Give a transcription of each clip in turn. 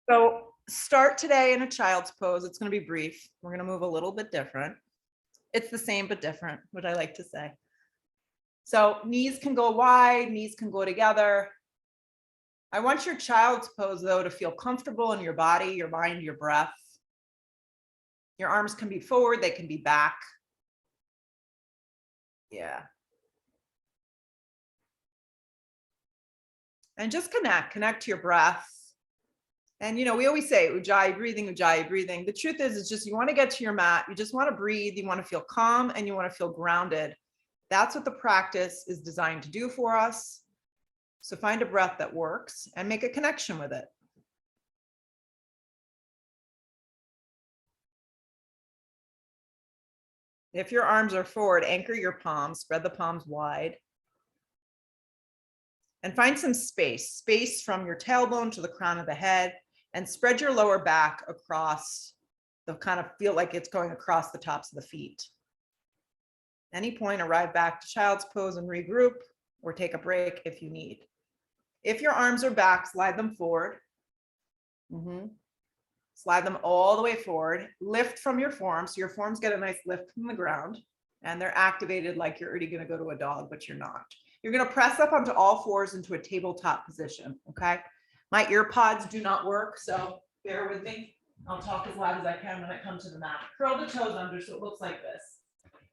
So start today in a child's pose. It's going to be brief. We're going to move a little bit different. It's the same but different, what I like to say. So knees can go wide, knees can go together. I want your child's pose, though, to feel comfortable in your body, your mind, your breath. Your arms can be forward, they can be back. Yeah. And just connect to your breath. And, we always say ujjayi breathing, ujjayi breathing. The truth is just you want to get to your mat. You just want to breathe. You want to feel calm and you want to feel grounded. That's what the practice is designed to do for us. So find a breath that works and make a connection with it. If your arms are forward, anchor your palms, spread the palms wide. And find some space from your tailbone to the crown of the head, and spread your lower back across the kind of feel like it's going across the tops of the feet. Any point, arrive back to child's pose and regroup, or take a break if you need. If your arms are back, slide them forward. Slide them all the way forward. Lift from your forearms. So your forearms get a nice lift from the ground, and they're activated like you're already going to go to a dog, but you're not. You're going to press up onto all fours into a tabletop position, okay? My ear pods do not work, so bear with me. I'll talk as loud as I can when I come to the mat. Curl the toes under so it looks like this.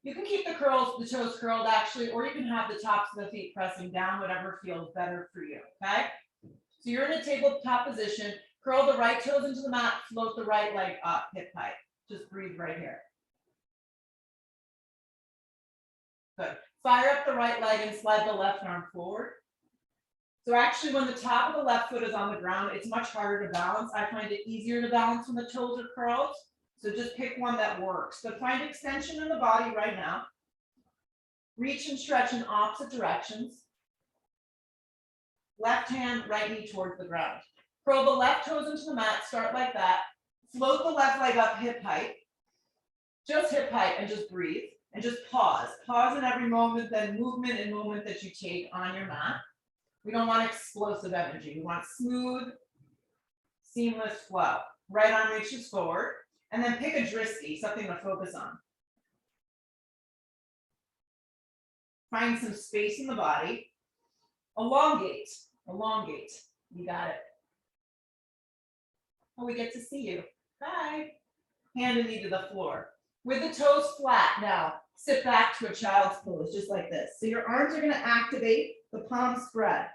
You can keep the toes curled actually, or you can have the tops of the feet pressing down, whatever feels better for you, okay? So you're in a tabletop position. Curl the right toes into the mat, float the right leg up, hip height. Just breathe right here. Good. Fire up the right leg and slide the left arm forward. So actually when the top of the left foot is on the ground, it's much harder to balance. I find it easier to balance when the toes are curled. So just pick one that works. But find extension in the body right now. Reach and stretch in opposite directions. Left hand, right knee towards the ground. Curl the left toes into the mat, start like that. Float the left leg up hip height. Just hip height and just breathe. And just pause. Pause in every moment, then movement and moment that you take on your mat. We don't want explosive energy. We want smooth, seamless flow. Right arm reaches forward. And then pick a drishti, something to focus on. Find some space in the body. Elongate. Elongate. You got it. Oh, we get to see you. Bye. Hand and knee to the floor. With the toes flat now, sit back to a child's pose, just like this. So your arms are going to activate, the palms spread.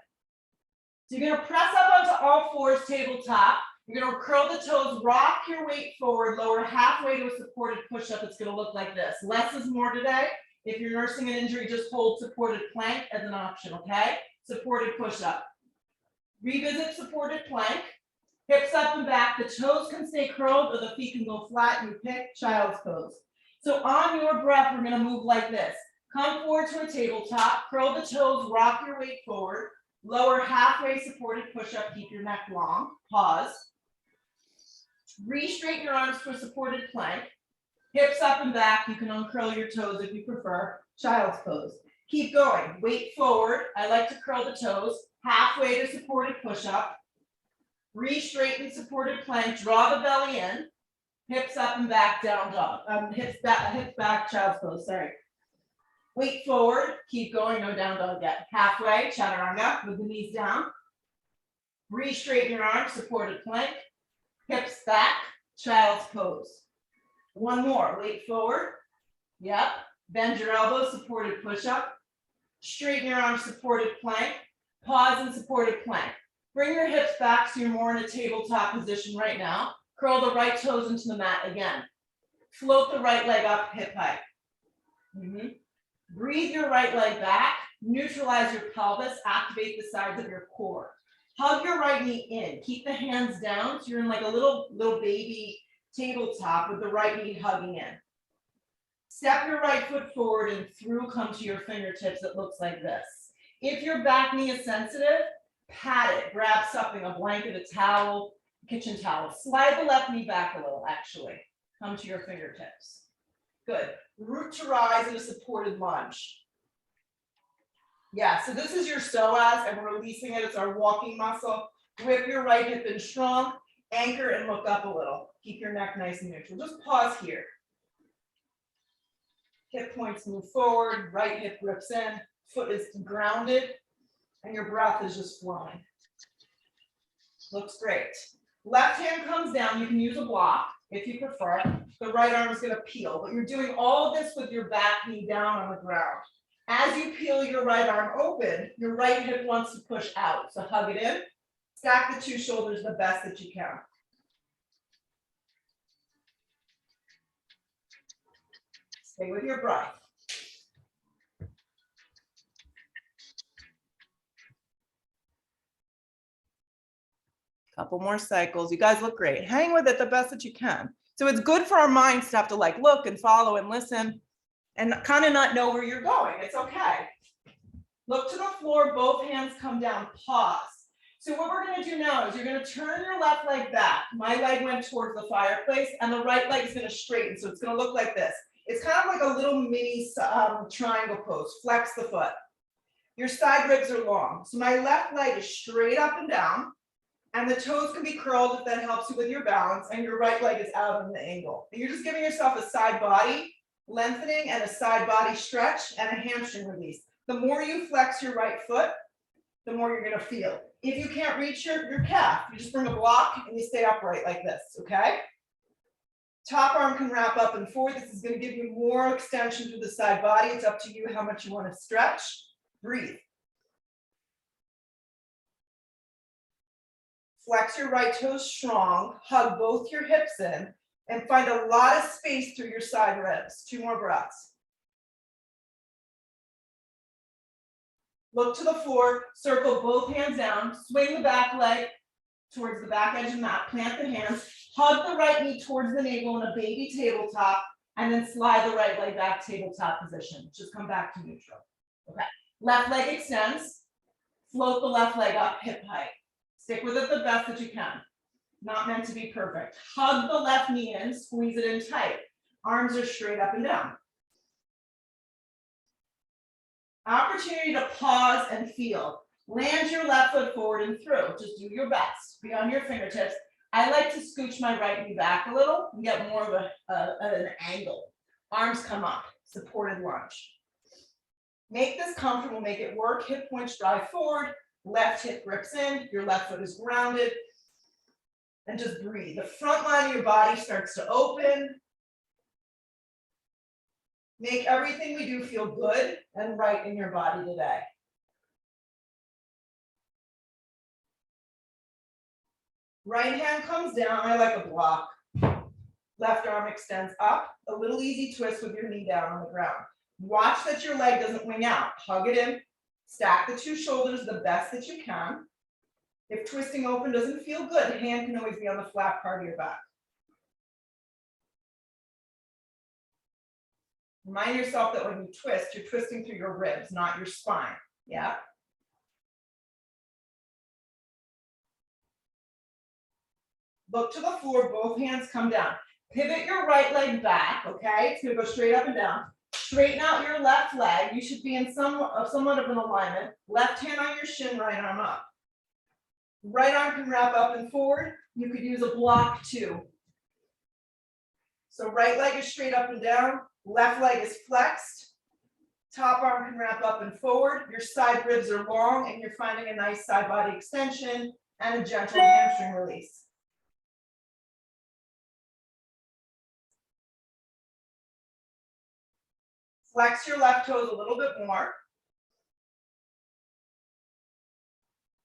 So you're going to press up onto all fours, tabletop. You're going to curl the toes, rock your weight forward, lower halfway to a supported push-up. It's going to look like this. Less is more today. If you're nursing an injury, just hold supported plank as an option, okay? Supported push-up. Revisit supported plank. Hips up and back. The toes can stay curled or the feet can go flat. You pick child's pose. So on your breath, we're going to move like this. Come forward to a tabletop. Curl the toes. Rock your weight forward. Lower halfway supported push-up. Keep your neck long. Pause. Re-straighten your arms to a supported plank. Hips up and back. You can uncurl your toes if you prefer. Child's pose. Keep going. Weight forward. I like to curl the toes. Halfway to supported push-up. Re-straighten supported plank, draw the belly in, hips up and back, down dog. Hips back, child's pose, sorry. Weight forward, keep going, no down dog yet. Halfway, chaturanga, with the knees down. Re-straighten your arms, supported plank, hips back, child's pose. One more, weight forward, yep. Bend your elbows, supported push-up. Straighten your arms, supported plank, pause and supported plank. Bring your hips back so you're more in a tabletop position right now. Curl the right toes into the mat again. Float the right leg up, hip height. Breathe your right leg back. Neutralize your pelvis. Activate the sides of your core. Hug your right knee in. Keep the hands down so you're in like a little baby tabletop with the right knee hugging in. Step your right foot forward and through, come to your fingertips. It looks like this. If your back knee is sensitive, pat it, grab something, a blanket, a towel, kitchen towel. Slide the left knee back a little, actually. Come to your fingertips. Good. Root to rise in a supported lunge. Yeah, so this is your psoas, and we're releasing it. It's our walking muscle. Whip your right hip in strong. Anchor and look up a little. Keep your neck nice and neutral. Just pause here. Hip points move forward, right hip rips in, foot is grounded, and your breath is just flowing. Looks great. Left hand comes down. You can use a block if you prefer. The right arm is going to peel, but you're doing all of this with your back knee down on the ground. As you peel your right arm open, your right hip wants to push out. So hug it in. Stack the two shoulders the best that you can. Stay with your breath. Couple more cycles. You guys look great. Hang with it the best that you can. So it's good for our minds to have to like look and follow and listen and kind of not know where you're going. It's okay. Look to the floor, both hands come down, pause. So what we're going to do now is you're going to turn your left leg back. My leg went towards the fireplace and the right leg is going to straighten. So it's going to look like this. It's kind of like a little mini triangle pose. Flex the foot. Your side ribs are long. So my left leg is straight up and down. And the toes can be curled if that helps you with your balance, and your right leg is out on the angle. And you're just giving yourself a side body lengthening and a side body stretch and a hamstring release. The more you flex your right foot, the more you're gonna feel. If you can't reach your calf, you just bring a block and you stay upright like this, okay? Top arm can wrap up and forward. This is gonna give you more extension through the side body. It's up to you how much you wanna stretch. Breathe. Flex your right toes strong, hug both your hips in, and find a lot of space through your side ribs. 2 more breaths. Look to the floor, circle both hands down, swing the back leg towards the back edge of the mat, plant the hands, hug the right knee towards the navel in a baby tabletop, and then slide the right leg back tabletop position. Just come back to neutral. Okay, left leg extends, float the left leg up hip height. Stick with it the best that you can. Not meant to be perfect. Hug the left knee in, squeeze it in tight. Arms are straight up and down. Opportunity to pause and feel. Land your left foot forward and through. Just do your best. Be on your fingertips. I like to scooch my right knee back a little and get more of an angle. Arms come up, supported lunge. Make this comfortable, make it work. Hip points drive forward. Left hip grips in, your left foot is grounded, and just breathe. The front line of your body starts to open. Make everything we do feel good and right in your body today. Right hand comes down, I like a block. Left arm extends up, a little easy twist with your knee down on the ground. Watch that your leg doesn't wing out, hug it in. Stack the two shoulders the best that you can. If twisting open doesn't feel good, hand can always be on the flat part of your back. Remind yourself that when you twist, you're twisting through your ribs, not your spine. Yeah. Look to the floor, both hands come down. Pivot your right leg back, okay? It's gonna go straight up and down. Straighten out your left leg. You should be in somewhat of an alignment. Left hand on your shin, right arm up. Right arm can wrap up and forward. You could use a block too. So right leg is straight up and down. Left leg is flexed. Top arm can wrap up and forward. Your side ribs are long and you're finding a nice side body extension and a gentle hamstring release. Flex your left toes a little bit more.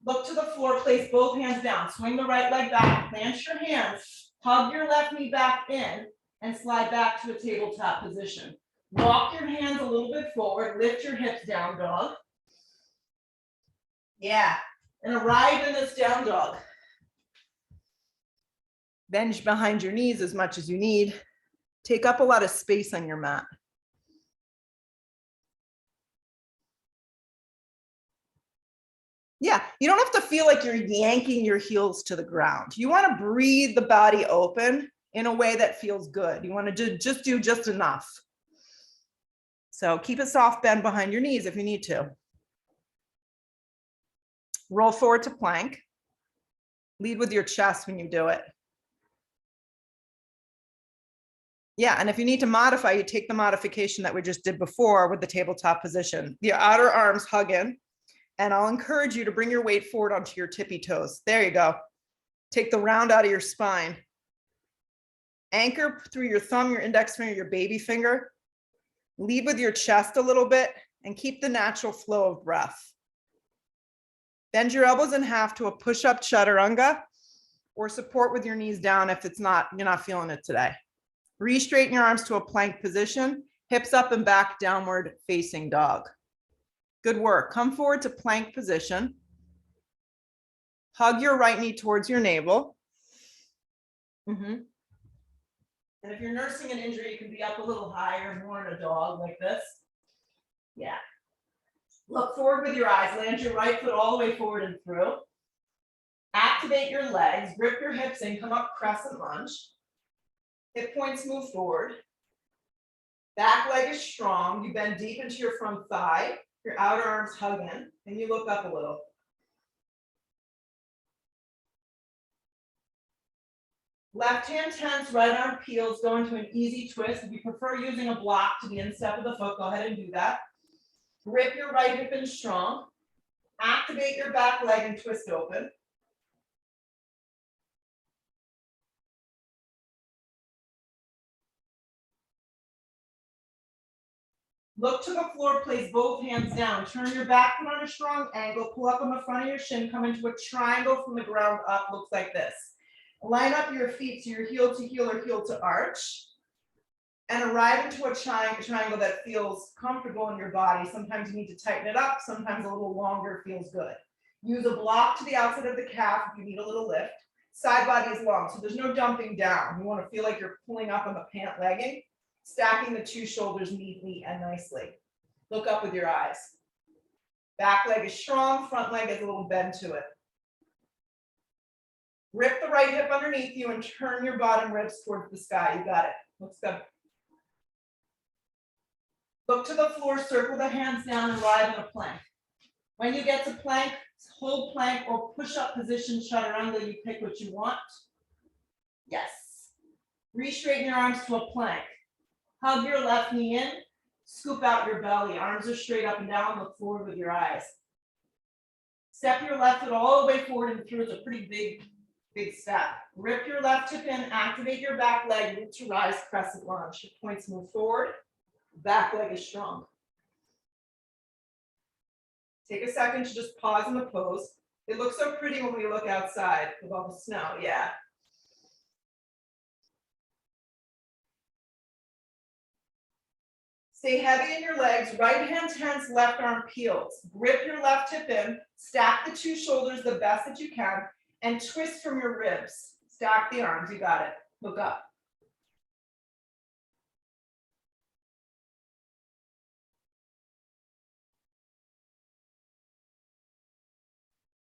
Look to the floor, place both hands down. Swing the right leg back, plant your hands, hug your left knee back in, and slide back to a tabletop position. Walk your hands a little bit forward, lift your hips, down dog. Yeah, and arrive in this down dog. Bend behind your knees as much as you need. Take up a lot of space on your mat. Yeah, you don't have to feel like you're yanking your heels to the ground. You want to breathe the body open in a way that feels good. You want to do just enough. So keep a soft bend behind your knees if you need to. Roll forward to plank. Lead with your chest when you do it. Yeah, and if you need to modify, you take the modification that we just did before with the tabletop position. The outer arms hug in, and I'll encourage you to bring your weight forward onto your tippy toes. There you go. Take the round out of your spine. Anchor through your thumb, your index finger, your baby finger. Lead with your chest a little bit and keep the natural flow of breath. Bend your elbows in half to a push-up chaturanga, or support with your knees down if you're not feeling it today. Re-straighten your arms to a plank position, hips up and back, downward facing dog. Good work. Come forward to plank position. Hug your right knee towards your navel. And if you're nursing an injury, you can be up a little higher, more in a dog like this. Yeah. Look forward with your eyes. Land your right foot all the way forward and through. Activate your legs. Grip your hips in. Come up crescent lunge. Hip points move forward. Back leg is strong. You bend deep into your front thigh. Your outer arms hug in, and you look up a little. Left hand tense, right arm peels, go into an easy twist. If you prefer using a block to the instep of the foot, go ahead and do that. Grip your right hip in strong. Activate your back leg and twist open. Look to the floor, place both hands down. Turn your back foot on a strong angle, pull up on the front of your shin, come into a triangle from the ground up, looks like this. Line up your feet so you're heel to heel or heel to arch, and arrive into a triangle that feels comfortable in your body. Sometimes you need to tighten it up, sometimes a little longer feels good. Use a block to the outside of the calf if you need a little lift. Side body is long, so there's no dumping down. You want to feel like you're pulling up on the pant legging, stacking the two shoulders neatly and nicely. Look up with your eyes. Back leg is strong, front leg has a little bend to it. Grip the right hip underneath you and turn your bottom ribs towards the sky. You got it. Looks good. Look to the floor, circle the hands down and arrive in a plank. When you get to plank, hold plank or push up position, chaturanga, you pick what you want. Yes. Re-straighten your arms to a plank. Hug your left knee in, scoop out your belly. Arms are straight up and down, look forward with your eyes. Step your left foot all the way forward and through. It's a pretty big step. Rip your left hip in, activate your back leg, root to rise, crescent lunge. Hip points move forward, back leg is strong. Take a second to just pause in the pose. It looks so pretty when we look outside with all the snow, yeah. Stay heavy in your legs, right hand tense, left arm peels. Grip your left hip in, stack the two shoulders the best that you can, and twist from your ribs. Stack the arms, you got it. Look up.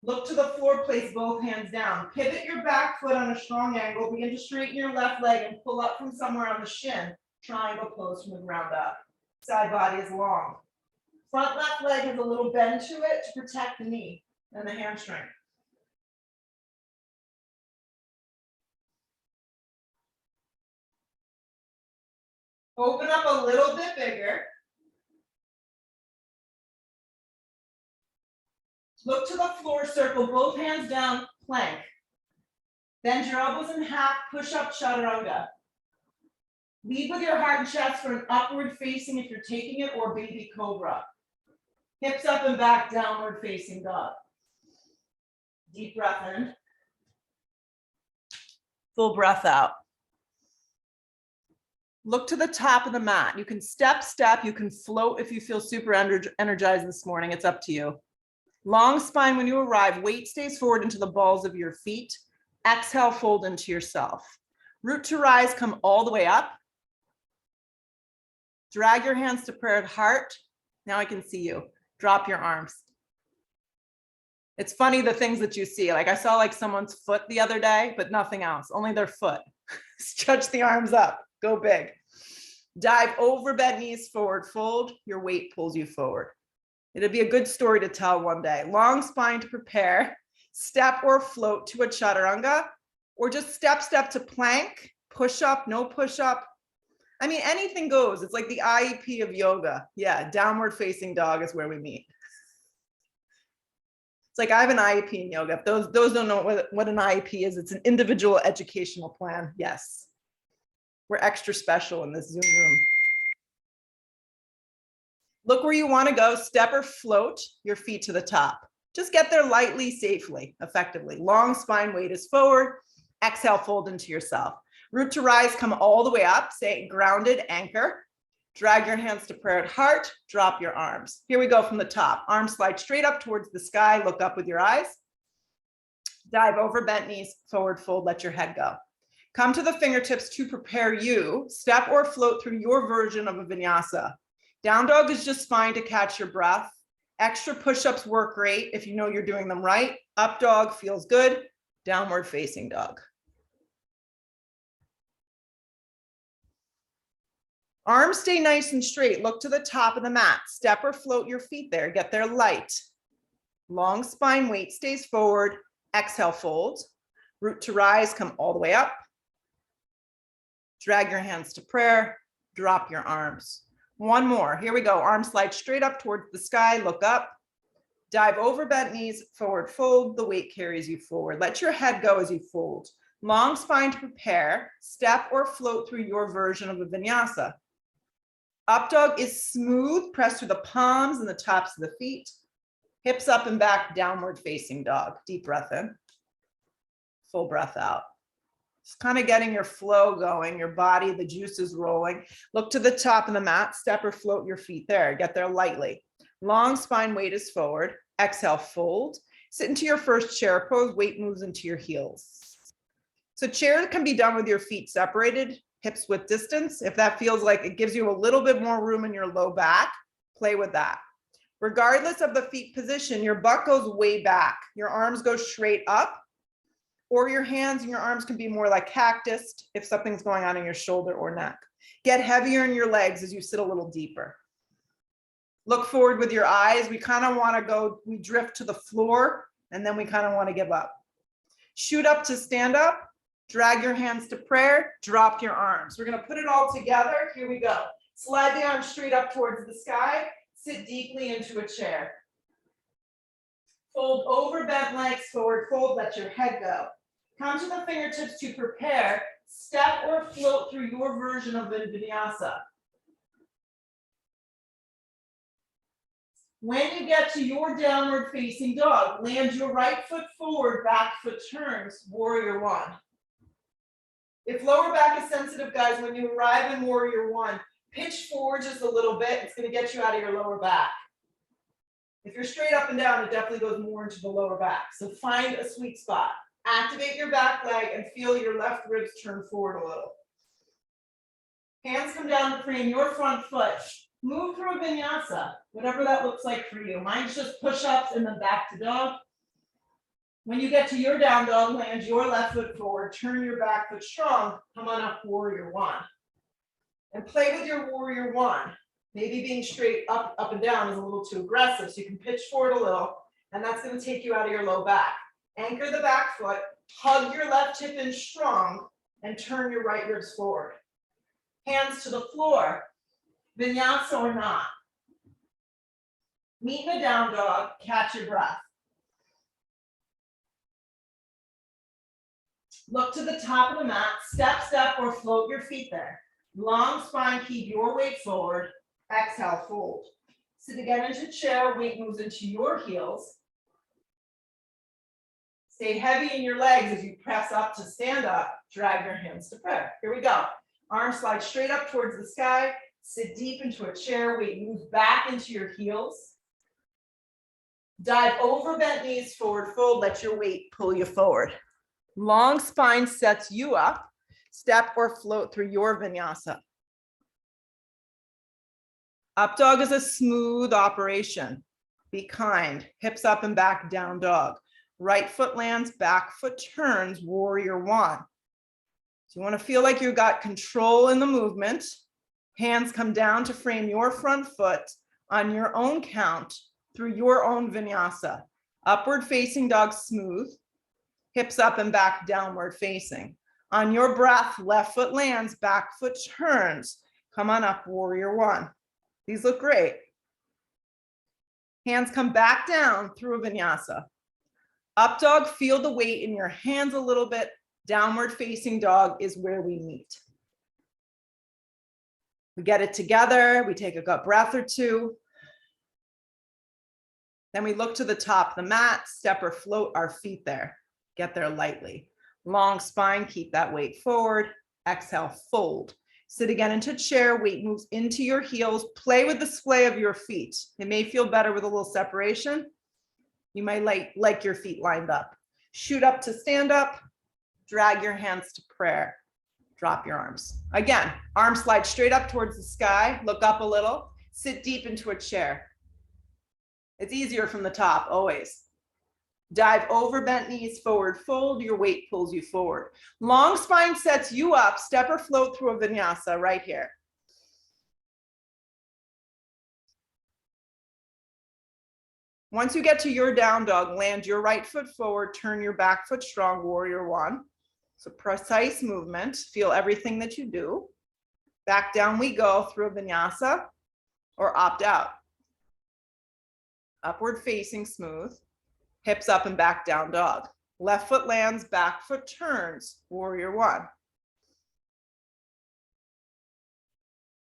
Look to the floor, place both hands down. Pivot your back foot on a strong angle. Begin to straighten your left leg and pull up from somewhere on the shin. Triangle pose from the ground up. Side body is long. Front left leg has a little bend to it to protect the knee and the hamstring. Open up a little bit bigger. Look to the floor, circle both hands down, plank. Bend your elbows in half, push up chaturanga. Lead with your heart and chest for an upward facing if you're taking it, or baby cobra. Hips up and back, downward facing dog. Deep breath in. Full breath out. Look to the top of the mat. You can step, you can float if you feel super energized this morning. It's up to you. Long spine when you arrive, weight stays forward into the balls of your feet. Exhale, fold into yourself. Root to rise, come all the way up. Drag your hands to prayer at heart. Now I can see you. Drop your arms. It's funny the things that you see. Like I saw like someone's foot the other day, but nothing else, only their foot. Stretch the arms up, go big. Dive over, bend knees forward, fold. Your weight pulls you forward. It'll be a good story to tell one day. Long spine to prepare. Step or float to a chaturanga, or just step to plank, push up, no push up. I mean, anything goes. It's like the IEP of yoga. Yeah, downward facing dog is where we meet. It's like I have an IEP in yoga. If those don't know what an IEP is, it's an individual educational plan. Yes. We're extra special in this Zoom room. Look where you want to go. Step or float your feet to the top. Just get there lightly, safely, effectively. Long spine, weight is forward. Exhale, fold into yourself. Root to rise, come all the way up. Stay grounded, anchor. Drag your hands to prayer at heart. Drop your arms. Here we go from the top. Arms slide straight up towards the sky. Look up with your eyes. Dive over, bent knees, forward fold, let your head go. Come to the fingertips to prepare you. Step or float through your version of a vinyasa. Down dog is just fine to catch your breath. Extra push-ups work great if you know you're doing them right. Up dog feels good. Downward facing dog. Arms stay nice and straight. Look to the top of the mat. Step or float your feet there. Get there light. Long spine, weight stays forward. Exhale, fold. Root to rise, come all the way up. Drag your hands to prayer. Drop your arms. One more. Here we go. Arms slide straight up towards the sky. Look up. Dive over, bent knees, forward fold. The weight carries you forward. Let your head go as you fold. Long spine to prepare. Step or float through your version of a vinyasa. Up dog is smooth. Press through the palms and the tops of the feet. Hips up and back, downward facing dog. Deep breath in. Full breath out. Just kind of getting your flow going, your body, the juices rolling. Look to the top of the mat. Step or float your feet there. Get there lightly. Long spine, weight is forward. Exhale, fold. Sit into your first chair pose. Weight moves into your heels. So chair can be done with your feet separated, hips width distance. If that feels like it gives you a little bit more room in your low back, play with that. Regardless of the feet position, your butt goes way back. Your arms go straight up, or your hands and your arms can be more like cactus if something's going on in your shoulder or neck. Get heavier in your legs as you sit a little deeper. Look forward with your eyes. We kind of want to go, we drift to the floor, and then we kind of want to give up. Shoot up to stand up. Drag your hands to prayer. Drop your arms. We're going to put it all together. Here we go. Slide the arms straight up towards the sky. Sit deeply into a chair. Fold over, bent legs, forward fold. Let your head go. Come to the fingertips to prepare. Step or float through your version of a vinyasa. When you get to your downward facing dog, land your right foot forward, back foot turns, warrior one. If lower back is sensitive, guys, when you arrive in warrior one, pitch forward just a little bit. It's going to get you out of your lower back. If you're straight up and down, it definitely goes more into the lower back. So find a sweet spot. Activate your back leg and feel your left ribs turn forward a little. Hands come down to frame your front foot. Move through a vinyasa, whatever that looks like for you. Mine's just push-ups and then back to dog. When you get to your down dog, land your left foot forward, turn your back foot strong, come on up, warrior one. And play with your warrior one. Maybe being straight up and down is a little too aggressive, so you can pitch forward a little, and that's going to take you out of your low back. Anchor the back foot, hug your left hip in strong, and turn your right ribs forward. Hands to the floor, vinyasa or not. Meet in a down dog, catch your breath. Look to the top of the mat, step, or float your feet there. Long spine, keep your weight forward. Exhale, fold. Sit again into chair, weight moves into your heels. Stay heavy in your legs as you press up to stand up. Drag your hands to prayer. Here we go. Arms slide straight up towards the sky. Sit deep into a chair, weight moves back into your heels. Dive over, bent knees, forward fold. Let your weight pull you forward. Long spine sets you up. Step or float through your vinyasa. Up dog is a smooth operation. Be kind. Hips up and back, down dog. Right foot lands, back foot turns, warrior one. So you want to feel like you've got control in the movement. Hands come down to frame your front foot on your own count through your own vinyasa. Upward facing dog, smooth. Hips up and back, downward facing. On your breath, left foot lands, back foot turns. Come on up, warrior one. These look great. Hands come back down through a vinyasa. Up dog, feel the weight in your hands a little bit. Downward facing dog is where we meet. We get it together. We take a gut breath or two. Then we look to the top of the mat, step or float our feet there. Get there lightly. Long spine, keep that weight forward. Exhale, fold. Sit again into chair, weight moves into your heels. Play with the splay of your feet. It may feel better with a little separation. You might like your feet lined up. Shoot up to stand up. Drag your hands to prayer. Drop your arms. Again, arms slide straight up towards the sky. Look up a little. Sit deep into a chair. It's easier from the top, always. Dive over, bent knees, forward fold. Your weight pulls you forward. Long spine sets you up. Step or float through a vinyasa right here. Once you get to your down dog, land your right foot forward, turn your back foot strong, warrior one. So precise movement, feel everything that you do. Back down we go through a vinyasa or opt out. Upward facing smooth, hips up and back down dog. Left foot lands, back foot turns, warrior one.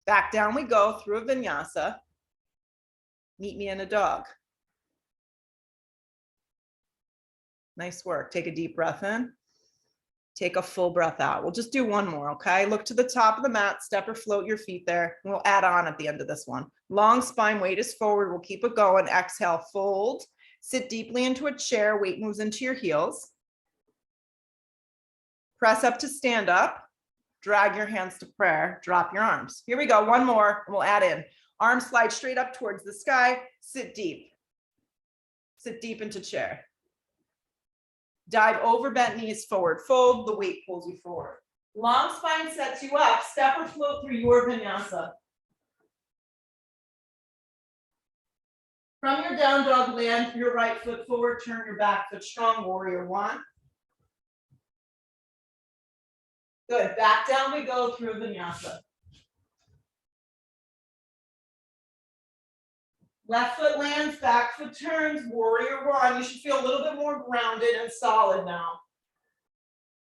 Back down we go through a vinyasa. Meet me in a dog. Nice work. Take a deep breath in. Take a full breath out. We'll just do one more, okay? Look to the top of the mat, step or float your feet there. And we'll add on at the end of this one. Long spine, weight is forward. We'll keep it going. Exhale, fold. Sit deeply into a chair. Weight moves into your heels. Press up to stand up. Drag your hands to prayer. Drop your arms. Here we go. One more, and we'll add in. Arms slide straight up towards the sky. Sit deep. Sit deep into chair. Dive over, bent knees, forward fold. The weight pulls you forward. Long spine sets you up. Step or float through your vinyasa. From your down dog, land your right foot forward. Turn your back foot strong, warrior one. Good. Back down we go through vinyasa. Left foot lands, back foot turns, warrior one. You should feel a little bit more grounded and solid now.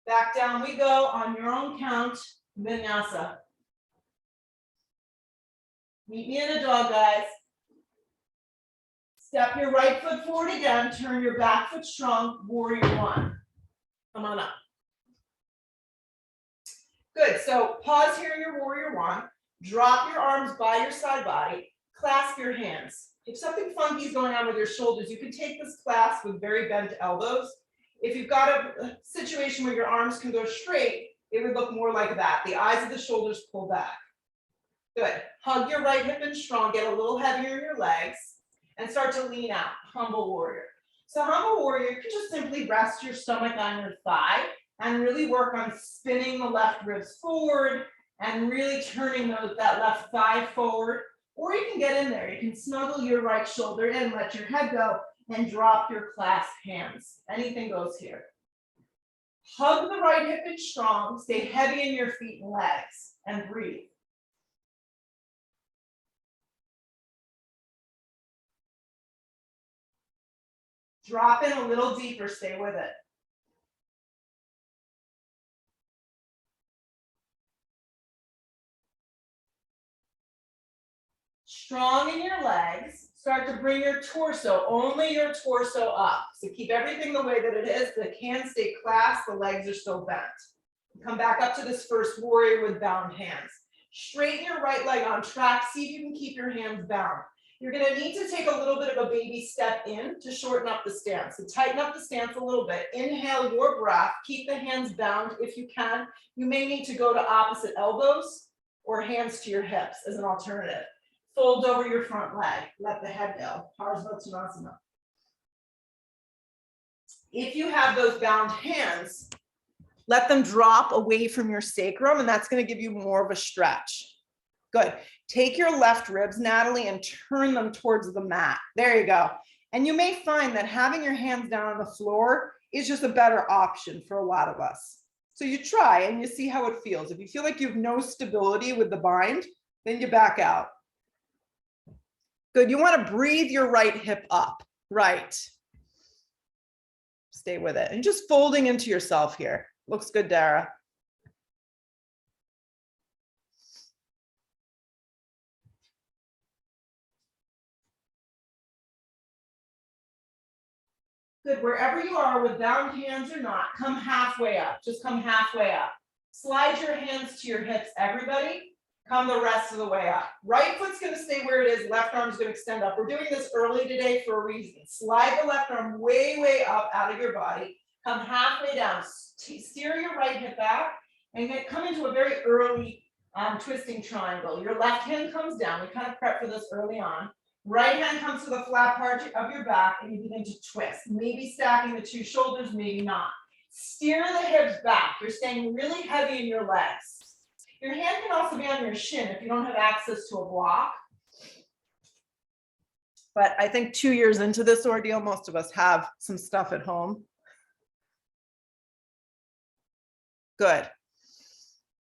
Back down we go on your own count, vinyasa. Meet me in a dog, guys. Step your right foot forward again, turn your back foot strong, warrior one. Come on up. Good, so pause here in your warrior one. Drop your arms by your side body. Clasp your hands. If something funky is going on with your shoulders, you can take this clasp with very bent elbows. If you've got a situation where your arms can go straight, it would look more like that. The eyes of the shoulders pull back. Good. Hug your right hip in strong, get a little heavier in your legs, and start to lean out, humble warrior. So humble warrior, you can just simply rest your stomach on your thigh and really work on spinning the left ribs forward and really turning that left thigh forward. Or you can get in there. You can snuggle your right shoulder in, let your head go, and drop your clasped hands. Anything goes here. Hug the right hip in strong. Stay heavy in your feet and legs, and breathe. Drop in a little deeper. Stay with it. Strong in your legs, start to bring your torso, only your torso up. So keep everything the way that it is. The hands stay clasped, the legs are still bent. Come back up to this first warrior with bound hands. Straighten your right leg on track. See if you can keep your hands bound. You're going to need to take a little bit of a baby step in to shorten up the stance. So tighten up the stance a little bit. Inhale your breath. Keep the hands bound if you can. You may need to go to opposite elbows or hands to your hips as an alternative. Fold over your front leg. Let the head go. Parsvottanasana. If you have those bound hands, let them drop away from your sacrum, and that's going to give you more of a stretch. Good. Take your left ribs, Natalie, and turn them towards the mat. There you go. And you may find that having your hands down on the floor is just a better option for a lot of us. So you try and you see how it feels. If you feel like you have no stability with the bind, Then you back out. Good. You want to breathe your right hip up. Right. Stay with it. And just folding into yourself here. Looks good, Dara. Good, wherever you are, with bound hands or not, come halfway up, just come halfway up. Slide your hands to your hips, everybody. Come the rest of the way up. Right foot's gonna stay where it is, left arm's gonna extend up. We're doing this early today for a reason. Slide the left arm way, way up out of your body. Come halfway down, steer your right hip back, and then come into a very early twisting triangle. Your left hand comes down, we kind of prep for this early on. Right hand comes to the flat part of your back and you begin to twist. Maybe stacking the two shoulders, maybe not. Steer the hips back. You're staying really heavy in your legs. Your hand can also be on your shin if you don't have access to a block. But I think 2 years into this ordeal, most of us have some stuff at home. Good.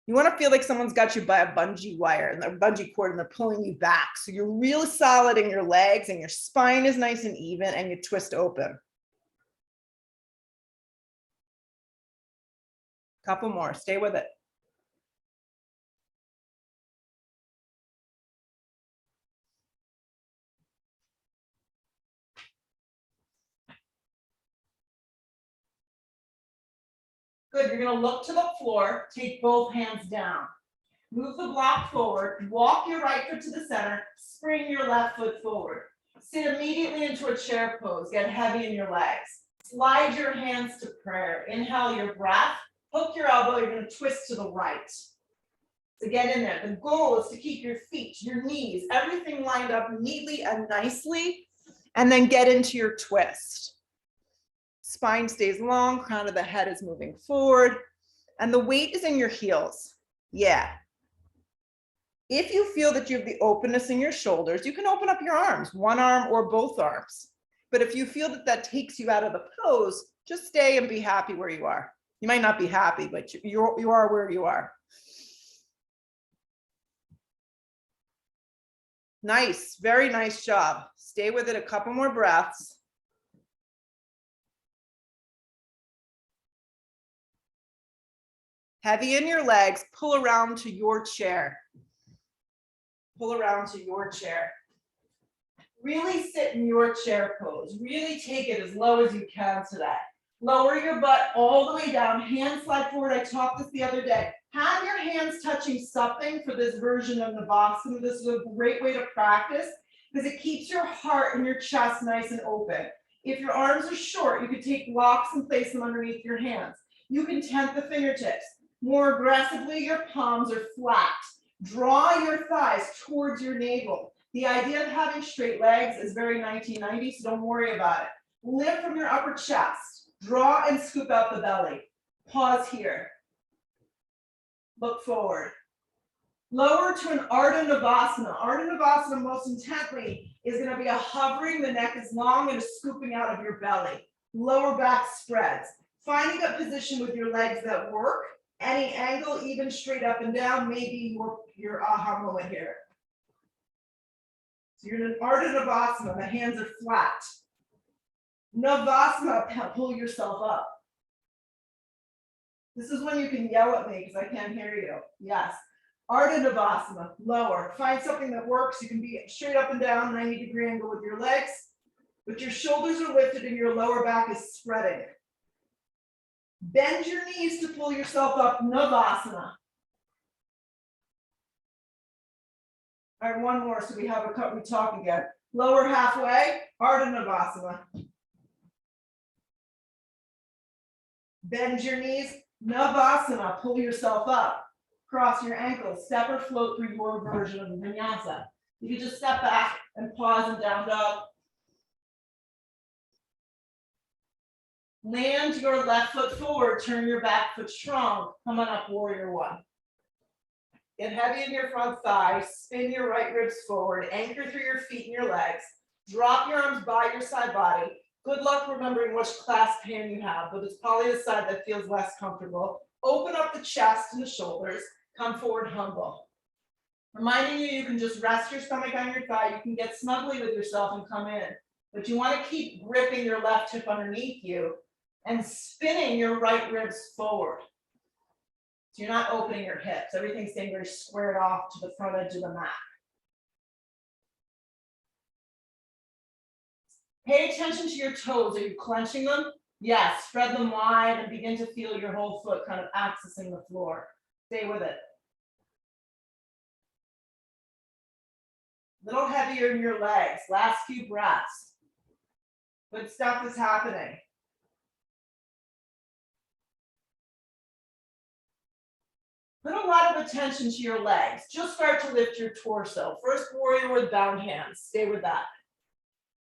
You want to feel like someone's got you by a bungee wire and a bungee cord and they're pulling you back. So you're really solid in your legs and your spine is nice and even and you twist open. Couple more, stay with it. Good, you're gonna look to the floor, take both hands down. Move the block forward, walk your right foot to the center, spring your left foot forward. Sit immediately into a chair pose, get heavy in your legs. Slide your hands to prayer, inhale your breath, hook your elbow, you're gonna twist to the right. So get in there, the goal is to keep your feet, your knees, everything lined up neatly and nicely, and then get into your twist. Spine stays long, crown of the head is moving forward, and the weight is in your heels. Yeah. If you feel that you have the openness in your shoulders, you can open up your arms, one arm or both arms. But if you feel that that takes you out of the pose, just stay and be happy where you are. You might not be happy, but you are where you are. Nice, very nice job. Stay with it a couple more breaths. Heavy in your legs, pull around to your chair. Pull around to your chair. Really sit in your chair pose. Really take it as low as you can today. Lower your butt all the way down, hands slide forward. I taught this the other day. Have your hands touching something for this version of Navasana. This is a great way to practice because it keeps your heart and your chest nice and open. If your arms are short, you could take blocks and place them underneath your hands. You can tent the fingertips. More aggressively, your palms are flat. Draw your thighs towards your navel. The idea of having straight legs is very 1990, so don't worry about it. Lift from your upper chest. Draw and scoop out the belly. Pause here. Look forward. Lower to an Ardha Navasana. Ardha Navasana most intently is going to be a hovering, the neck is long and a scooping out of your belly. Lower back spreads. Finding a position with your legs that work. Any angle, even straight up and down, may be your aha moment here. So you're in an Ardha Navasana, the hands are flat. Navasana, pull yourself up. This is when you can yell at me because I can't hear you. Yes. Ardha Navasana, lower. Find something that works. You can be straight up and down, 90-degree angle with your legs, but your shoulders are lifted and your lower back is spreading. Bend your knees to pull yourself up, Navasana. All right, one more so we have a cut, we talk again. Lower halfway, Ardha Navasana. Bend your knees, Navasana, pull yourself up. Cross your ankles, step or float through your version of the vinyasa. You can just step back and pause and down dog. Land your left foot forward, turn your back foot strong. Come on up, warrior one. Get heavy in your front thighs, spin your right ribs forward, anchor through your feet and your legs. Drop your arms by your side body. Good luck remembering which clasp hand you have, but it's probably the side that feels less comfortable. Open up the chest and the shoulders. Come forward, humble. Reminding you, you can just rest your stomach on your thigh. You can get snugly with yourself and come in. But you want to keep gripping your left hip underneath you and spinning your right ribs forward. So you're not opening your hips. Everything's staying very squared off to the front edge of the mat. Pay attention to your toes. Are you clenching them? Yes, spread them wide and begin to feel your whole foot kind of accessing the floor. Stay with it. A little heavier in your legs. Last few breaths. Good stuff is happening. Put a lot of attention to your legs. Just start to lift your torso. First warrior with bound hands. Stay with that.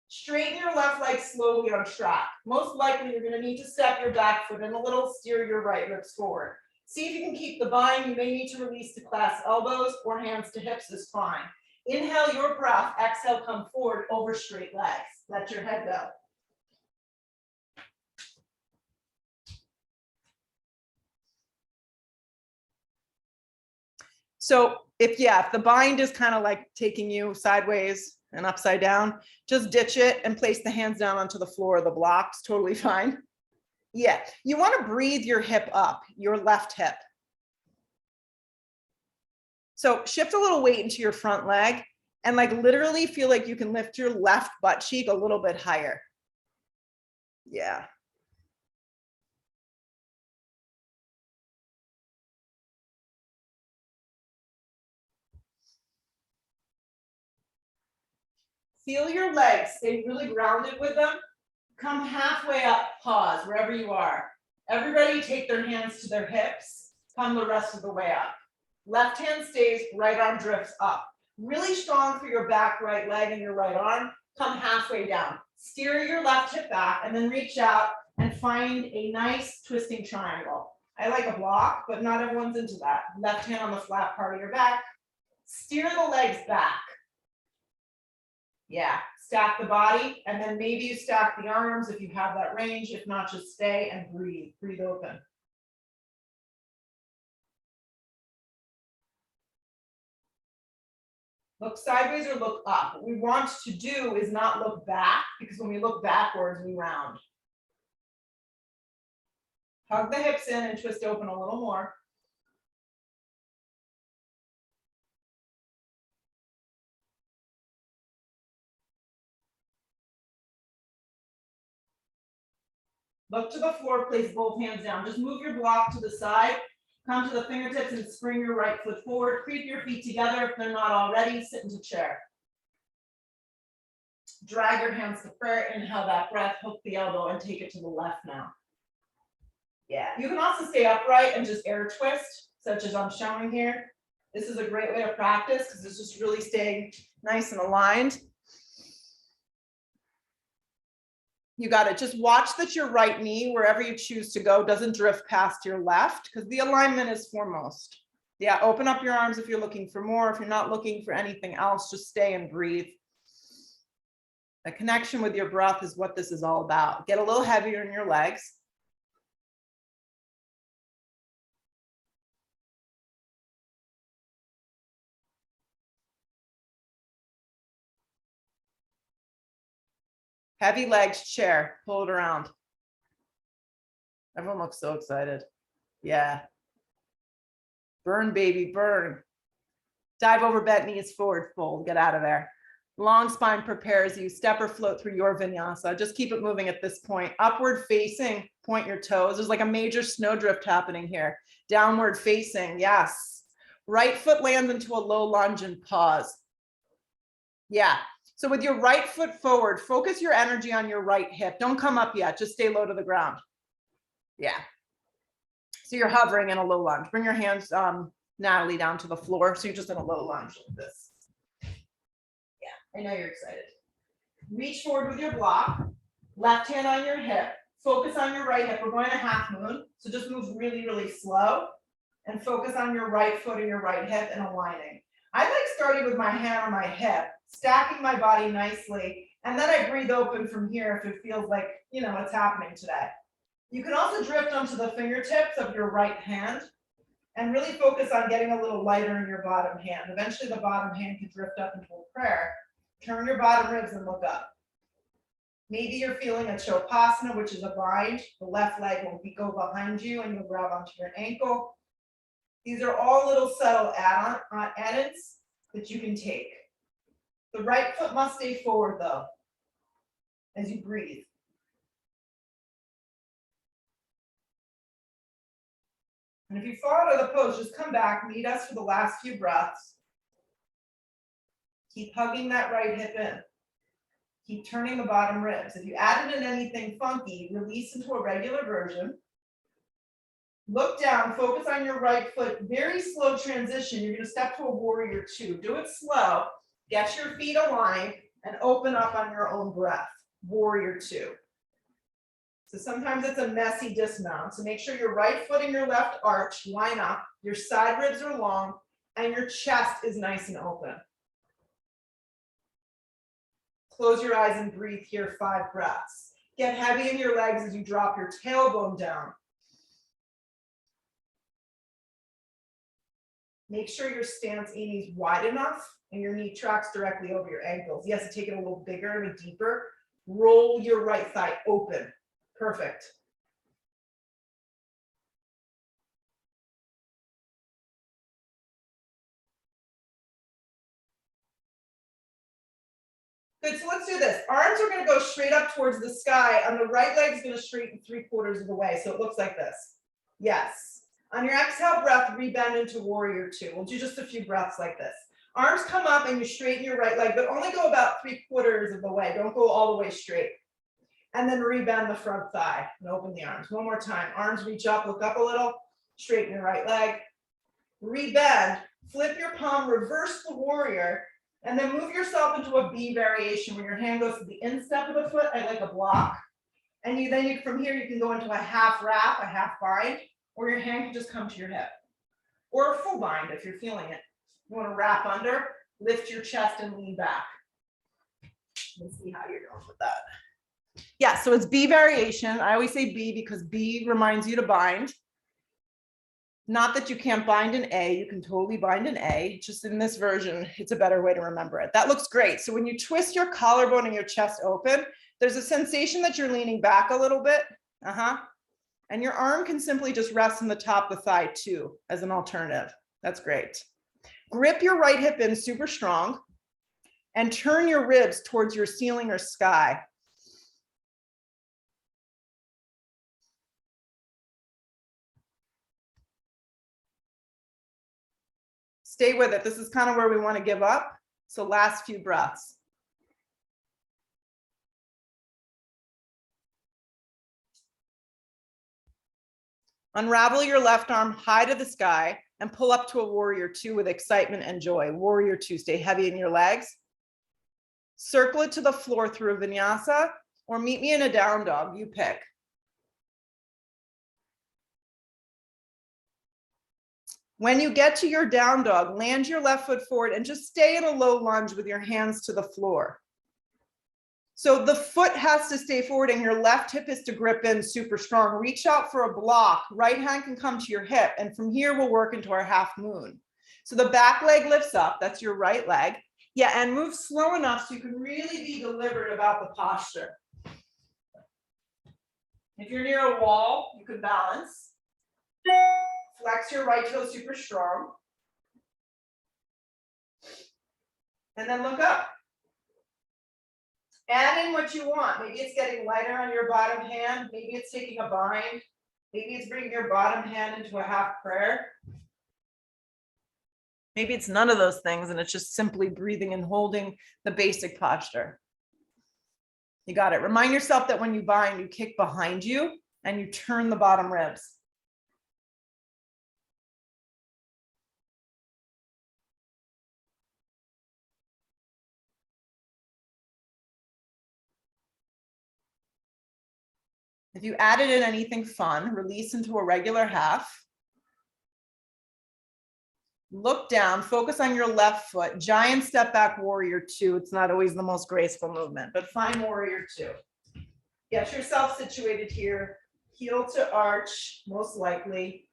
Straighten your left leg slowly on track. Most likely, you're going to need to step your back foot in a little, steer your right ribs forward. See if you can keep the bind. You may need to release to clasp elbows or hands to hips is fine. Inhale your breath. Exhale, come forward over straight legs. Let your head go. So if the bind is kind of like taking you sideways and upside down, just ditch it and place the hands down onto the floor of the blocks. Totally fine. Yeah, you want to breathe your hip up, your left hip. So shift a little weight into your front leg and like literally feel like you can lift your left butt cheek a little bit higher. Yeah. Feel your legs, stay really grounded with them. Come halfway up, pause wherever you are. Everybody take their hands to their hips, come the rest of the way up. Left hand stays, right arm drifts up. Really strong for your back right leg and your right arm. Come halfway down. Steer your left hip back and then reach out and find a nice twisting triangle. I like a block, but not everyone's into that. Left hand on the flat part of your back. Steer the legs back. Yeah, stack the body, and then maybe you stack the arms if you have that range. If not, just stay and breathe. Breathe open. Look sideways or look up. What we want to do is not look back, because when we look backwards, we round. Hug the hips in and twist open a little more. Look to the floor, place both hands down. Just move your block to the side. Come to the fingertips and spring your right foot forward. Creep your feet together if they're not already. Sit into chair. Drag your hands to prayer. Inhale that breath. Hook the elbow and take it to the left now. Yeah, you can also stay upright and just air twist, such as I'm showing here. This is a great way to practice because it's just really staying nice and aligned. You got it. Just watch that your right knee, wherever you choose to go, doesn't drift past your left because the alignment is foremost. Yeah, open up your arms if you're looking for more. If you're not looking for anything else, just stay and breathe. The connection with your breath is what this is all about. Get a little heavier in your legs. Heavy legs, chair, pull it around. Everyone looks so excited. Yeah. Burn, baby, burn. Dive over, bent knees, forward fold, get out of there. Long spine prepares you, step or float through your vinyasa. Just keep it moving at this point. Upward facing, point your toes. There's like a major snowdrift happening here. Downward facing, yes. Right foot lands into a low lunge and pause. Yeah. So with your right foot forward, focus your energy on your right hip. Don't come up yet, just stay low to the ground. Yeah. So you're hovering in a low lunge. Bring your hands, Natalie, down to the floor. So you're just in a low lunge like this. Yeah, I know you're excited. Reach forward with your block. Left hand on your hip. Focus on your right hip. We're going to half moon. So just move really, really slow. And focus on your right foot and your right hip and aligning. I like starting with my hand on my hip, stacking my body nicely, and then I breathe open from here if it feels like, you know, what's happening today. You can also drift onto the fingertips of your right hand And really focus on getting a little lighter in your bottom hand. Eventually the bottom hand can drift up into a prayer. Turn your bottom ribs and look up. Maybe you're feeling a Shavasana, which is a bind. The left leg will go behind you and you'll grab onto your ankle. These are all little subtle add-ins that you can take. The right foot must stay forward though, as you breathe. And if you fall out of the pose, just come back, meet us for the last few breaths. Keep hugging that right hip in. Keep turning the bottom ribs. If you added in anything funky, release into a regular version. Look down, focus on your right foot, very slow transition. You're gonna step to a warrior two. Do it slow, get your feet aligned and open up on your own breath, warrior two. So sometimes it's a messy dismount. So make sure your right foot and your left arch line up, your side ribs are long, and your chest is nice and open. Close your eyes and breathe here, 5 breaths. Get heavy in your legs as you drop your tailbone down. Make sure your stance, Amy, is wide enough and your knee tracks directly over your ankles. Yes, take it a little bigger and deeper. Roll your right thigh open. Perfect. Good, so let's do this. Arms are gonna go straight up towards the sky, and the right leg is gonna straighten 3/4 of the way, so it looks like this. Yes. On your exhale breath, rebend into warrior two. We'll do just a few breaths like this. Arms come up and you straighten your right leg, but only go about 3/4 of the way. Don't go all the way straight. And then rebend the front thigh and open the arms. One more time. Arms reach up, look up a little, straighten your right leg. Rebend, flip your palm, reverse the warrior, and then move yourself into a B variation where your hand goes to the instep of the foot and like a block. And from here, you can go into a half wrap, a half bind, or your hand can just come to your hip. Or a full bind if you're feeling it. You want to wrap under, lift your chest and lean back. Let's see how you're doing with that. Yeah, so it's B variation. I always say B because B reminds you to bind. Not that you can't bind an A, you can totally bind an A, just in this version, it's a better way to remember it. That looks great. So when you twist your collarbone and your chest open, there's a sensation that you're leaning back a little bit. And your arm can simply just rest on the top of the thigh too, as an alternative. That's great. Grip your right hip in super strong and turn your ribs towards your ceiling or sky. Stay with it. This is kind of where we want to give up. So last few breaths. Unravel your left arm high to the sky and pull up to a warrior two with excitement and joy. Warrior two, stay heavy in your legs. Circle it to the floor through a vinyasa or meet me in a down dog, you pick. When you get to your down dog, land your left foot forward and just stay in a low lunge with your hands to the floor. So the foot has to stay forward and your left hip is to grip in super strong. Reach out for a block. Right hand can come to your hip. And from here, we'll work into our half moon. So the back leg lifts up. That's your right leg. Yeah, and move slow enough so you can really be deliberate about the posture. If you're near a wall, you can balance. Flex your right toe super strong. And then look up. Add in what you want. Maybe it's getting lighter on your bottom hand. Maybe it's taking a bind. Maybe it's bringing your bottom hand into a half prayer. Maybe it's none of those things and it's just simply breathing and holding the basic posture. You got it. Remind yourself that when you bind, you kick behind you and you turn the bottom ribs. If you added in anything fun, release into a regular half. Look down, focus on your left foot, giant step back warrior two. It's not always the most graceful movement, but find warrior two. Get yourself situated here, heel to arch, most likely.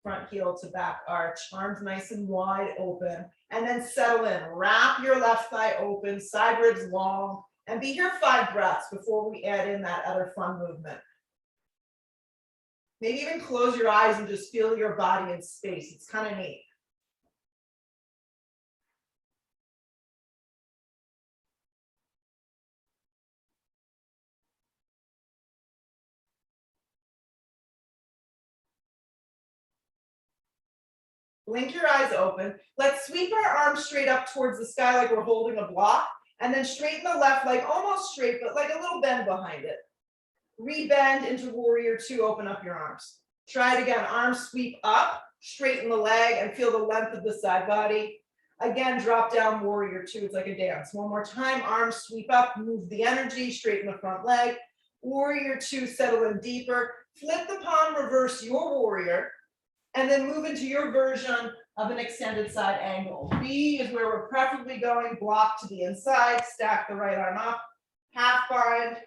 front heel to back arch, arms nice and wide open, and then settle in. Wrap your left thigh open, side ribs long, and be here 5 breaths before we add in that other fun movement. Maybe even close your eyes and just feel your body in space. It's kind of neat. Blink your eyes open. Let's sweep our arms straight up towards the sky like we're holding a block, and then straighten the left leg almost straight, but like a little bend behind it. Rebend into warrior 2, open up your arms. Try it again, arms sweep up, straighten the leg and feel the length of the side body. Again, drop down warrior 2, it's like a dance. One more time, arms sweep up, move the energy, straighten the front leg. Warrior 2, settle in deeper. Flip the palm, reverse your warrior, and then move into your version of an extended side angle. B is where we're preferably going, block to the inside, stack the right arm up, half bind,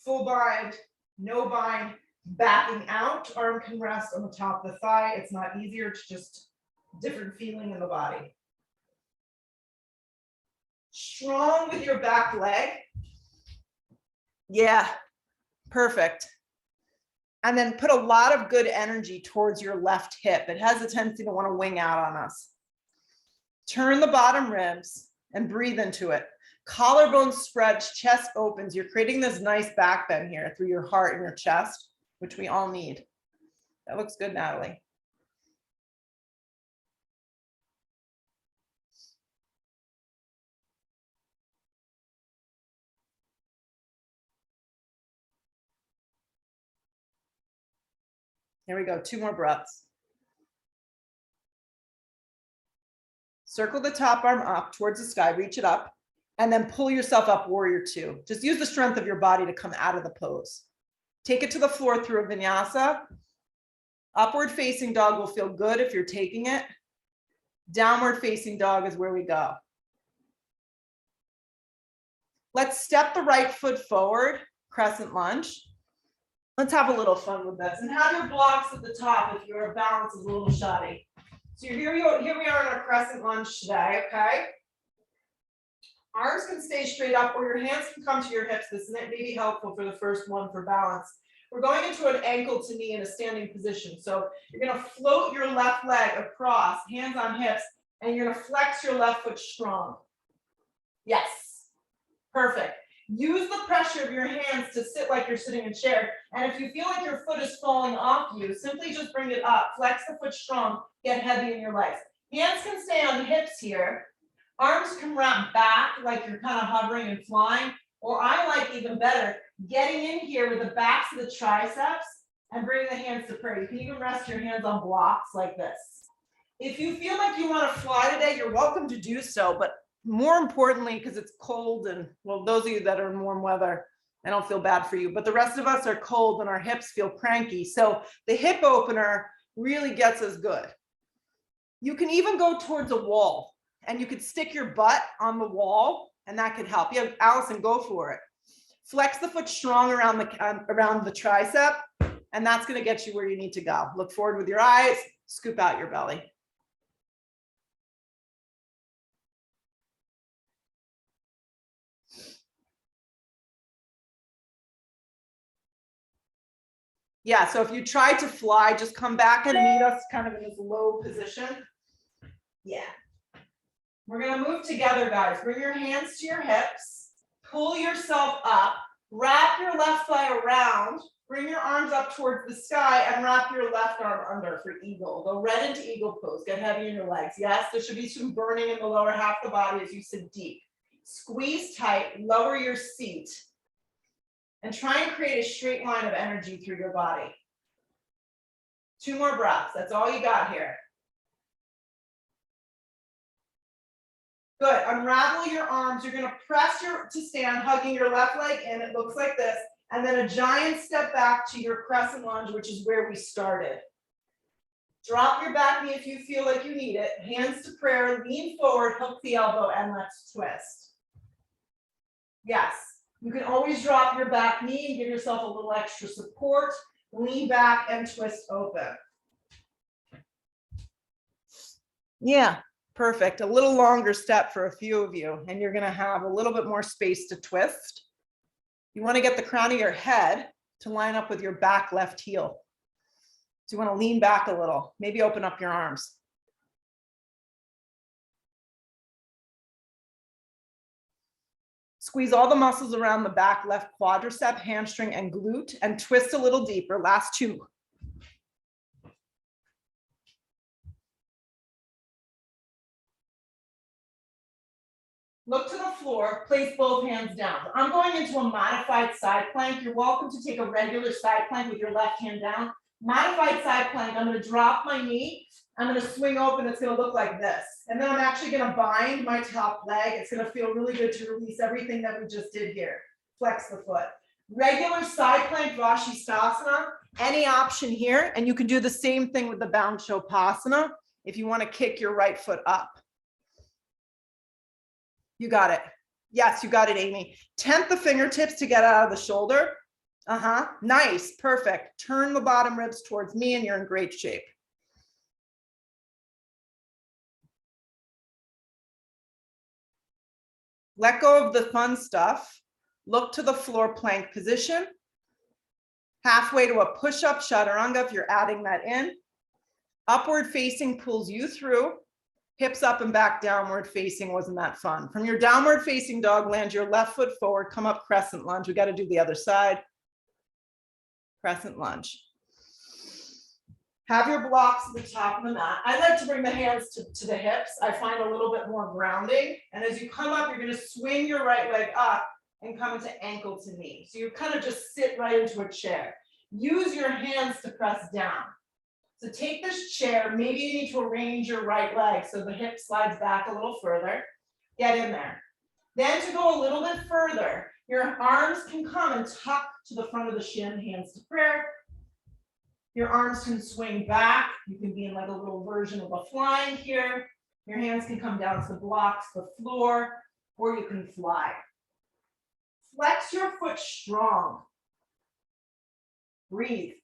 full bind, no bind, backing out, arm can rest on the top of the thigh. It's not easier, it's just different feeling in the body. Strong with your back leg. Yeah, perfect. And then put a lot of good energy towards your left hip. It has a tendency to want to wing out on us. Turn the bottom ribs and breathe into it. Collarbone spreads, chest opens. You're creating this nice back bend here through your heart and your chest, which we all need. That looks good, Natalie. Here we go, 2 more breaths. Circle the top arm up towards the sky, reach it up, and then pull yourself up, warrior 2. Just use the strength of your body to come out of the pose. Take it to the floor through a vinyasa. Upward facing dog will feel good if you're taking it. Downward facing dog is where we go. Let's step the right foot forward, crescent lunge. Let's have a little fun with this and have your blocks at the top if your balance is a little shoddy. So here we are in our crescent lunge today, okay? Arms can stay straight up or your hands can come to your hips. This may be helpful for the first one for balance. We're going into an ankle to knee in a standing position. So you're gonna float your left leg across, hands on hips, and you're gonna flex your left foot strong. Yes, perfect. Use the pressure of your hands to sit like you're sitting in chair. And if you feel like your foot is falling off you, simply just bring it up, flex the foot strong, get heavy in your legs. Hands can stay on the hips here. Arms can wrap back like you're kind of hovering and flying, or I like even better, getting in here with the backs of the triceps and bringing the hands to prayer. You can even rest your hands on blocks like this. If you feel like you want to fly today, you're welcome to do so, but more importantly, because it's cold and, well, those of you that are in warm weather, I don't feel bad for you, but the rest of us are cold and our hips feel cranky. So the hip opener really gets us good. You can even go towards a wall and you could stick your butt on the wall and that could help. Yeah, Allison, go for it. Flex the foot strong around the tricep and that's going to get you where you need to go. Look forward with your eyes, scoop out your belly. Yeah, so if you try to fly, just come back and meet us kind of in this low position. Yeah. We're gonna move together, guys. Bring your hands to your hips, pull yourself up, wrap your left thigh around, bring your arms up towards the sky and wrap your left arm under for eagle. Go right into eagle pose, get heavy in your legs. Yes, there should be some burning in the lower half of the body as you sit deep. Squeeze tight, lower your seat. And try and create a straight line of energy through your body. 2 more breaths, that's all you got here. Good, unravel your arms. You're gonna press to stand, hugging your left leg in, it looks like this, and then a giant step back to your crescent lunge, which is where we started. Drop your back knee if you feel like you need it. Hands to prayer, lean forward, hook the elbow, and let's twist. Yes. You can always drop your back knee and give yourself a little extra support. Lean back and twist open. Yeah, perfect. A little longer step for a few of you, and you're gonna have a little bit more space to twist. You wanna get the crown of your head to line up with your back left heel. So you wanna lean back a little, maybe open up your arms. Squeeze all the muscles around the back left quadricep, hamstring, and glute, and twist a little deeper. Last two. Look to the floor, place both hands down. I'm going into a modified side plank. You're welcome to take a regular side plank with your left hand down. Modified side plank, I'm gonna drop my knee. I'm gonna swing open, it's gonna look like this. And then I'm actually gonna bind my top leg. It's gonna feel really good to release everything that we just did here. Flex the foot. Regular side plank, Shavasana, any option here. And you can do the same thing with the bound Shavasana if you wanna kick your right foot up. You got it. Yes, you got it, Amy. Tent the fingertips to get out of the shoulder. Nice, perfect. Turn the bottom ribs towards me and you're in great shape. Let go of the fun stuff. Look to the floor plank position. Halfway to a push-up chaturanga if you're adding that in. Upward facing pulls you through. Hips up and back, downward facing wasn't that fun. From your downward facing dog, land your left foot forward, come up crescent lunge. We got to do the other side. Crescent lunge. Have your blocks at the top of the mat. I like to bring the hands to the hips. I find a little bit more grounding. And as you come up, you're going to swing your right leg up and come into ankle to knee. So you kind of just sit right into a chair. Use your hands to press down. So take this chair, maybe you need to arrange your right leg so the hip slides back a little further. Get in there. Then to go a little bit further, your arms can come and tuck to the front of the shin, hands to prayer. Your arms can swing back. You can be in like a little version of a flying here. Your hands can come down to the blocks, the floor, or you can fly. Flex your foot strong. Breathe.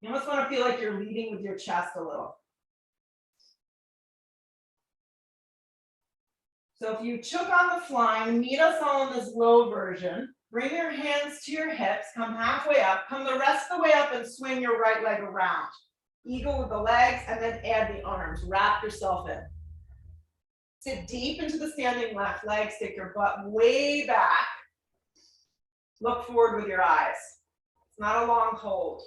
You almost want to feel like you're leading with your chest a little. So if you took on the flying, meet us all in this low version. Bring your hands to your hips, come halfway up, come the rest of the way up and swing your right leg around. Eagle with the legs and then add the arms. Wrap yourself in. Sit deep into the standing left leg, stick your butt way back. Look forward with your eyes. It's not a long hold.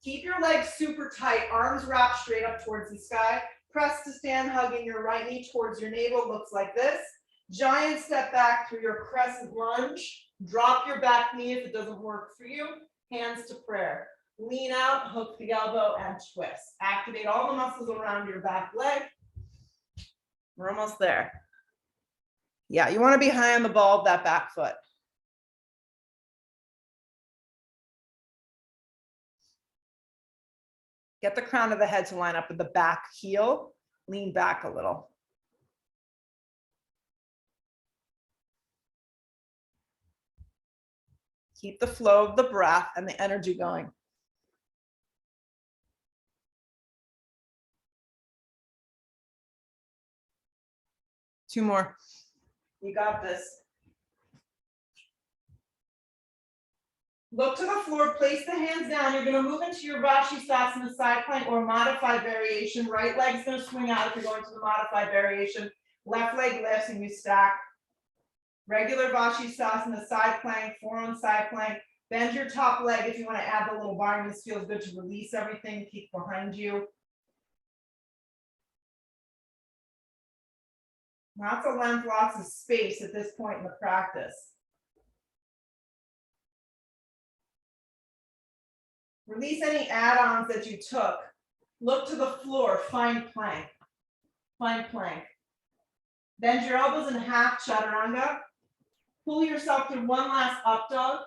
Keep your legs super tight, arms wrapped straight up towards the sky. Press to stand, hugging your right knee towards your navel, looks like this. Giant step back through your crescent lunge. Drop your back knee if it doesn't work for you. Hands to prayer. Lean out, hook the elbow, and twist. Activate all the muscles around your back leg. We're almost there. Yeah, you want to be high on the ball of that back foot. Get the crown of the head to line up with the back heel. Lean back a little. Keep the flow of the breath and the energy going. Two more. You got this. Look to the floor, place the hands down. You're going to move into your Shavasana side plank or modified variation. Right leg's going to swing out if you're going to the modified variation. Left leg lifts and you stack. Regular Shavasana side plank, forearm side plank. Bend your top leg if you want to add the little bar. This feels good to release everything, keep behind you. Lots of length, lots of space at this point in the practice. Release any add-ons that you took. Look to the floor, find plank. Find plank. Bend your elbows in half chaturanga. Pull yourself through one last up dog.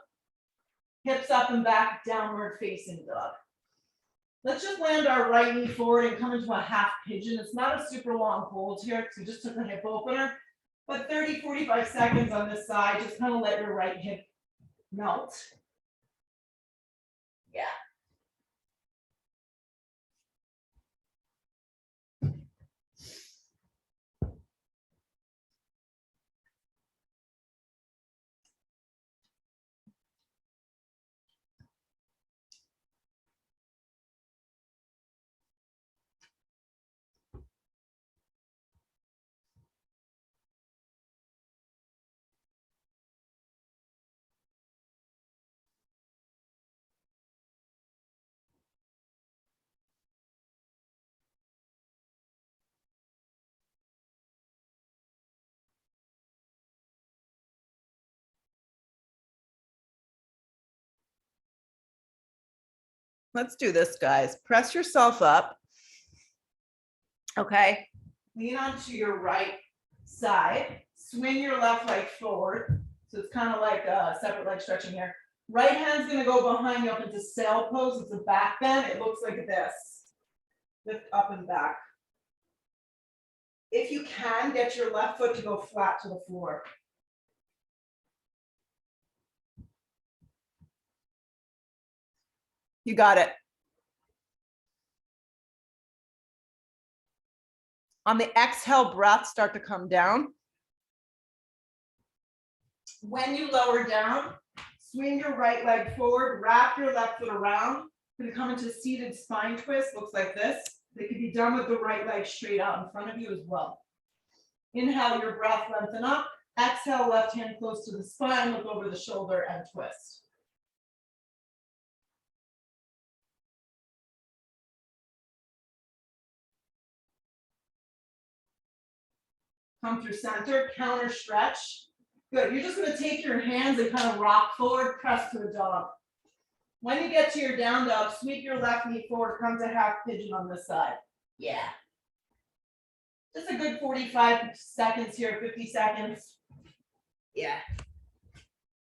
Hips up and back, downward facing dog. Let's just land our right knee forward and come into a half pigeon. It's not a super long hold here because we just took a hip opener. But 30, 45 seconds on this side, just kind of let your right hip melt. Yeah. Let's do this, guys. Press yourself up. Okay. Lean onto your right side. Swing your left leg forward. So it's kind of like a separate leg stretching here. Right hand's going to go behind you up into sail pose. It's a back bend. It looks like this. Lift up and back. If you can, get your left foot to go flat to the floor. You got it. On the exhale breath, start to come down. When you lower down, swing your right leg forward, wrap your left foot around. Going to come into seated spine twist, looks like this. They could be done with the right leg straight out in front of you as well. Inhale your breath, lengthen up. Exhale, left hand close to the spine, look over the shoulder and twist. Come through center, counter stretch. Good, you're just gonna take your hands and kind of rock forward, press to a dog. When you get to your down dog, sweep your left knee forward, come to half pigeon on this side. Yeah. Just a good 45 seconds here, 50 seconds. Yeah.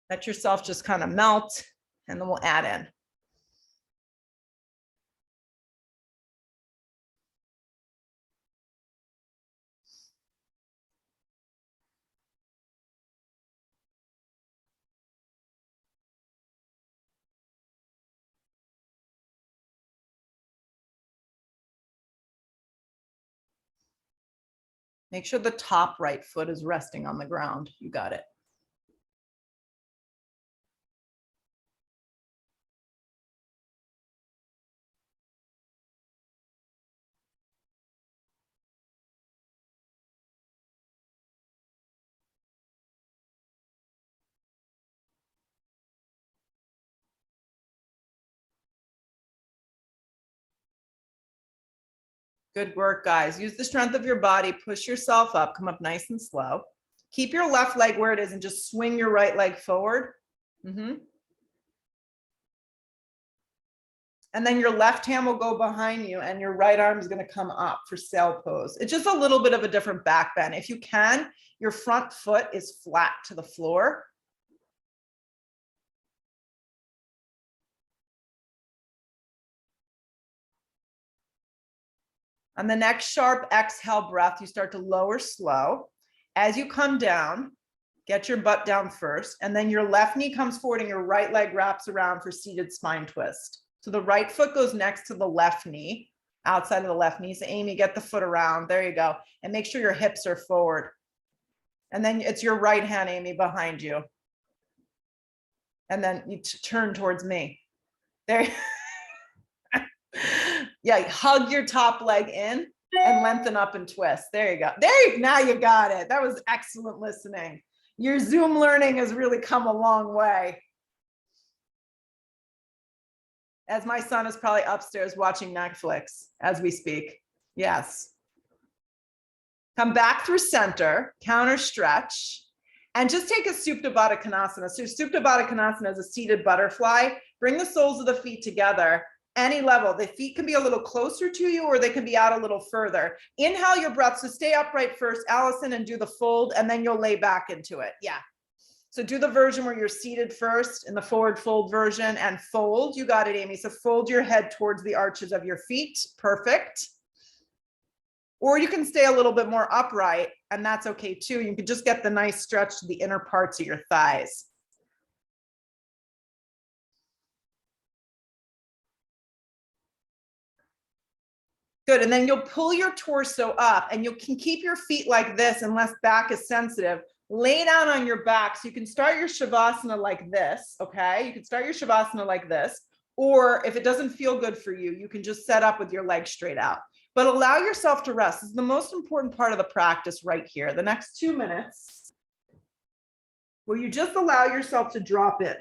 Let yourself just kind of melt, and then we'll add in. Make sure the top right foot is resting on the ground. You got it. Good work, guys. Use the strength of your body. Push yourself up. Come up nice and slow. Keep your left leg where it is and just swing your right leg forward. And then your left hand will go behind you and your right arm is going to come up for sail pose. It's just a little bit of a different back bend. If you can, your front foot is flat to the floor. On the next sharp exhale breath, you start to lower slow. As you come down, get your butt down first, and then your left knee comes forward and your right leg wraps around for seated spine twist. So the right foot goes next to the left knee, outside of the left knee. So Amy, get the foot around. There you go. And make sure your hips are forward. And then it's your right hand, Amy, behind you. And then you turn towards me. There. Yeah, hug your top leg in and lengthen up and twist. There you go. Now you got it. That was excellent listening. Your Zoom learning has really come a long way. As my son is probably upstairs watching Netflix as we speak. Yes. Come back through center, counter stretch, and just take a Supta Baddha Konasana. So Supta Baddha Konasana is a seated butterfly. Bring the soles of the feet together. Any level. The feet can be a little closer to you or they can be out a little further. Inhale your breath. So stay upright first, Allison, and do the fold, and then you'll lay back into it. Yeah. So do the version where you're seated first in the forward fold version and fold. You got it, Amy. So fold your head towards the arches of your feet. Perfect. Or you can stay a little bit more upright and that's okay too. You can just get the nice stretch to the inner parts of your thighs. Good, and then you'll pull your torso up and you can keep your feet like this unless back is sensitive. Lay down on your back so you can start your Shavasana like this, okay? You can start your Shavasana like this, or if it doesn't feel good for you, you can just set up with your legs straight out. But allow yourself to rest. This is the most important part of the practice right here. The next 2 minutes, where you just allow yourself to drop in.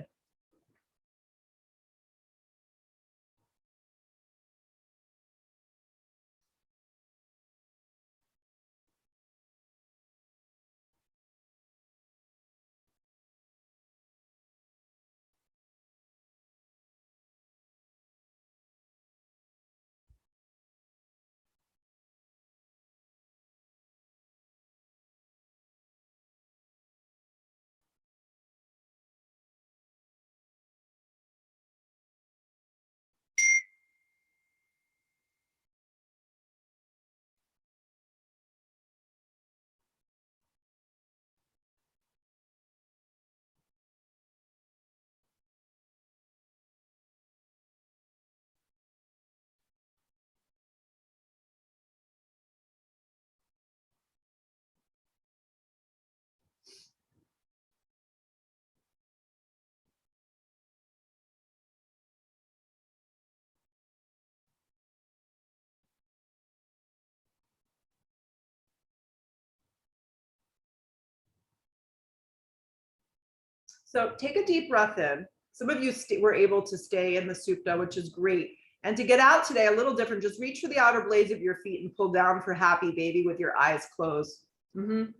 So take a deep breath in. Some of you were able to stay in the supta, which is great. And to get out today, a little different, just reach for the outer blades of your feet and pull down for happy baby with your eyes closed. With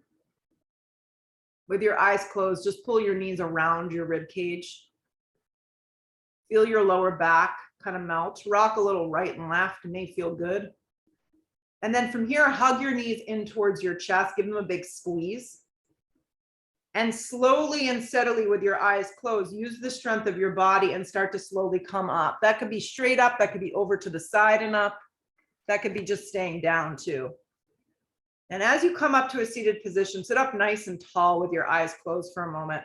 your eyes closed, just pull your knees around your rib cage. Feel your lower back kind of melt. Rock a little right and left, it may feel good. And then from here, hug your knees in towards your chest, give them a big squeeze. And slowly and steadily with your eyes closed, use the strength of your body and start to slowly come up. That could be straight up, that could be over to the side and up. That could be just staying down too. And as you come up to a seated position, sit up nice and tall with your eyes closed for a moment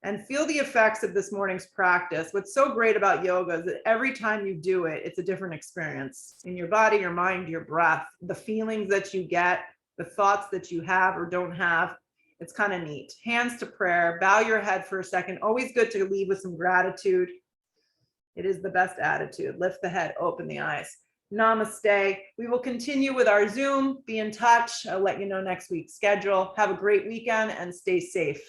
and feel the effects of this morning's practice. What's so great about yoga is that every time you do it, it's a different experience in your body, your mind, your breath, the feelings that you get, the thoughts that you have or don't have. It's kind of neat. Hands to prayer, bow your head for a second. Always good to leave with some gratitude. It is the best attitude. Lift the head, open the eyes. Namaste. We will continue with our Zoom. Be in touch. I'll let you know next week's schedule. Have a great weekend and stay safe.